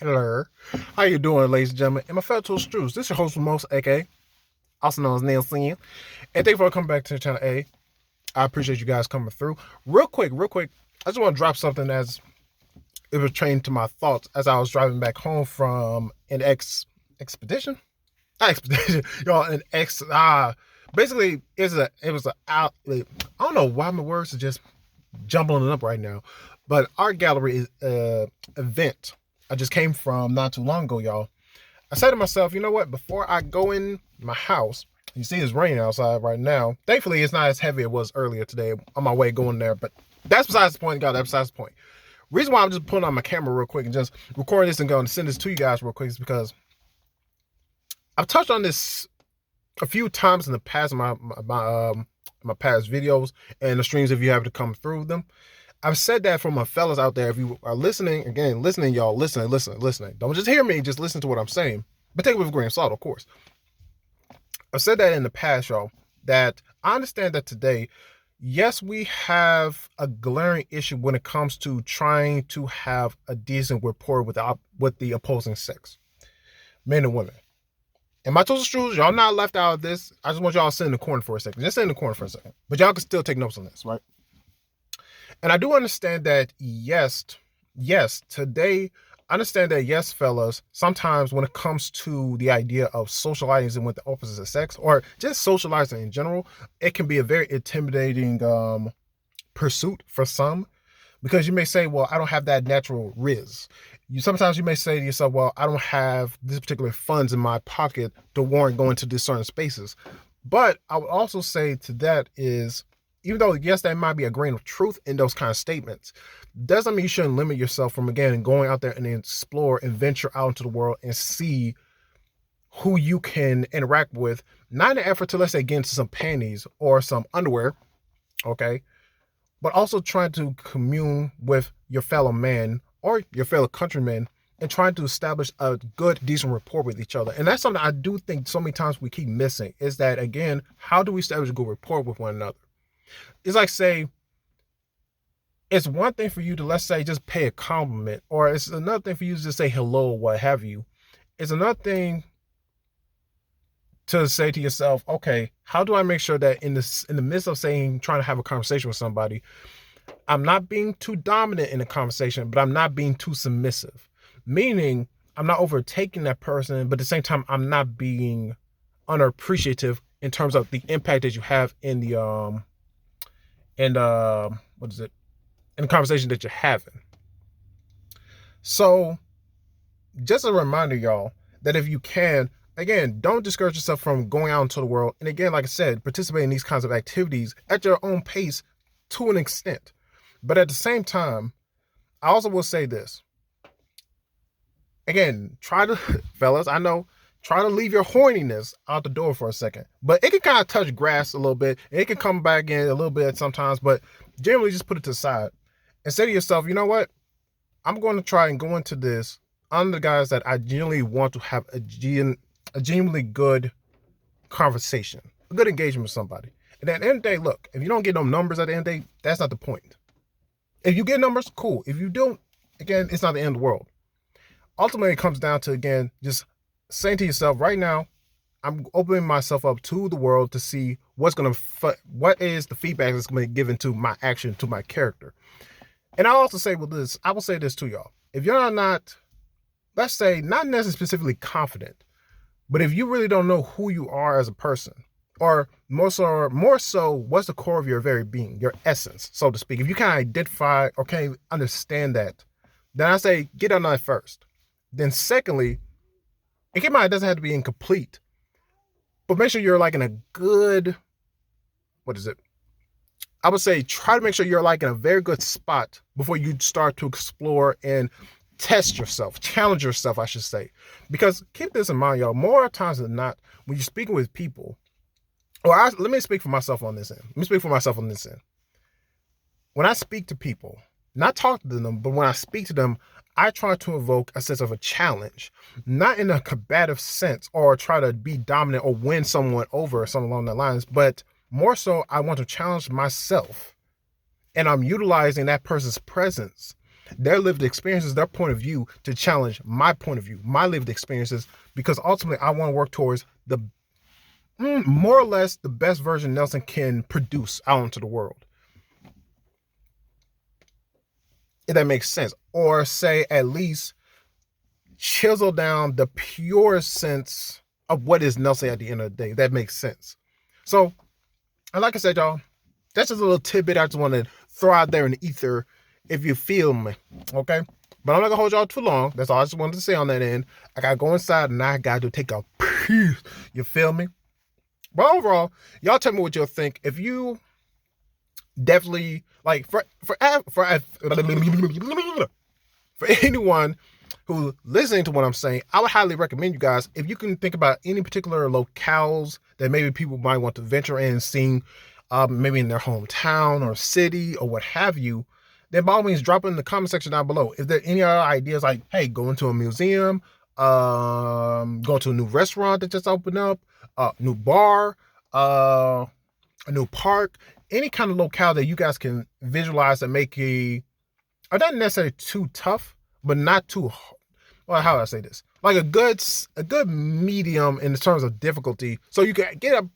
Hello. How you doing, ladies and gentlemen? And my fellow Strews. This is your host from most, A.K.A. also known as Nelson. And thank you for coming back to the channel, A. I appreciate you guys coming through. Real quick, I just want to drop something as it was trained to my thoughts as I was driving back home from an expedition? Not expedition, y'all, an basically it was a out I don't know why my words are just jumbling up right now. But art gallery is event I just came from not too long ago, y'all. I said to myself, you know what? Before I go in my house, you see it's raining outside right now. Thankfully, it's not as heavy as it was earlier today on my way going there. But that's besides the point, God. That's besides the point. Reason why I'm just putting on my camera real quick and just recording this and going to send this to you guys real quick is because I've touched on this a few times in the past in my past videos and the streams if you have to come through them. I've said that for my fellas out there. If you are listening, again, listening, y'all, listening. Don't just hear me, just listen to what I'm saying. But take it with a grain of salt, of course. I've said that in the past, y'all, that I understand that today, yes, we have a glaring issue when it comes to trying to have a decent rapport with the opposing sex, men and women. And my total strews, y'all not left out of this. I just want y'all to sit in the corner for a second. Just sit in the corner for a second. But y'all can still take notes on this, right? And I do understand that, yes, today, I understand that, yes, fellas, sometimes when it comes to the idea of socializing with the opposite sex or just socializing in general, it can be a very intimidating pursuit for some because you may say, well, I don't have that natural riz. Sometimes you may say to yourself, well, I don't have this particular funds in my pocket to warrant going to these certain spaces. But I would also say to that is, even though, yes, there might be a grain of truth in those kind of statements, doesn't mean you shouldn't limit yourself from, again, going out there and explore and venture out into the world and see who you can interact with, not in an effort to, let's say, get into some panties or some underwear, okay, but also trying to commune with your fellow man or your fellow countrymen and trying to establish a good, decent rapport with each other. And that's something I do think so many times we keep missing is that, again, how do we establish a good rapport with one another? It's like, say, it's one thing for you to, let's say, just pay a compliment, or it's another thing for you to just say hello, what have you. It's another thing to say to yourself, okay, how do I make sure that in the midst of trying to have a conversation with somebody, I'm not being too dominant in the conversation, but I'm not being too submissive. Meaning, I'm not overtaking that person, but at the same time, I'm not being unappreciative in terms of the impact that you have in the what is it, in the conversation that you're having. So just a reminder, y'all, that if you can, again, don't discourage yourself from going out into the world. And again, like I said, participate in these kinds of activities at your own pace to an extent. But at the same time, I also will say this. Again, try to, fellas, I know, try to leave your horniness out the door for a second. But it can kind of touch grass a little bit. And it can come back in a little bit sometimes, but generally just put it to the side. And say to yourself, you know what? I'm going to try and go into this on the guys that I genuinely want to have a genuinely good conversation, a good engagement with somebody. And at the end of the day, look, if you don't get no numbers at the end of the day, that's not the point. If you get numbers, cool. If you don't, again, it's not the end of the world. Ultimately, it comes down to, again, just saying to yourself right now, I'm opening myself up to the world to see what is the feedback that's going to be given to my action, to my character. And I will say this to y'all. If you're not, let's say, not necessarily specifically confident, but if you really don't know who you are as a person, or more so, what's the core of your very being, your essence, so to speak, if you can't identify or can't understand that, then I say get on that first. Then secondly, and keep in mind, it doesn't have to be incomplete, but make sure you're like in a good, I would say try to make sure you're like in a very good spot before you start to explore and test yourself, challenge yourself, I should say. Because keep this in mind, y'all, more times than not, when you're speaking with people, let me speak for myself on this end. When I speak to people, not talk to them, but when I speak to them, I try to evoke a sense of a challenge, not in a combative sense or try to be dominant or win someone over or something along that lines, but more so I want to challenge myself. And I'm utilizing that person's presence their lived experiences, their point of view to challenge my point of view, my lived experiences, because ultimately I want to work towards the more or less the best version Nelson can produce out into the world. If that makes sense. Or say at least chisel down the pure sense of what is Nelson at the end of the day. That makes sense. So, and like I said, y'all, that's just a little tidbit I just want to throw out there in the ether if you feel me. Okay? But I'm not gonna hold y'all too long. That's all I just wanted to say on that end. I gotta go inside and I gotta take a piece. You feel me? But overall, y'all tell me what you'll think. If you definitely like for anyone who's listening to what I'm saying, I would highly recommend you guys, if you can think about any particular locales that maybe people might want to venture in and sing, maybe in their hometown or city or what have you, then by all means drop it in the comment section down below. If there are any other ideas, like, hey, going to a museum, go to a new restaurant that just opened up, new bar, a new park, any kind of locale that you guys can visualize and make are not necessarily too tough, but not too, well, how do I say this? Like a good medium in terms of difficulty, so you can get a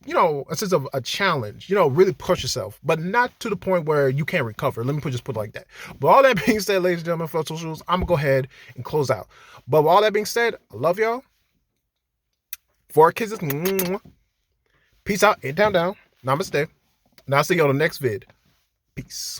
sense of a challenge, really push yourself, but not to the point where you can't recover. Let me just put it like that. But all that being said, ladies and gentlemen, fellow socials, I'm gonna go ahead and close out. But with all that being said, I love y'all. 4 kisses. Peace out and down. Namaste. And I'll see you on the next vid. Peace.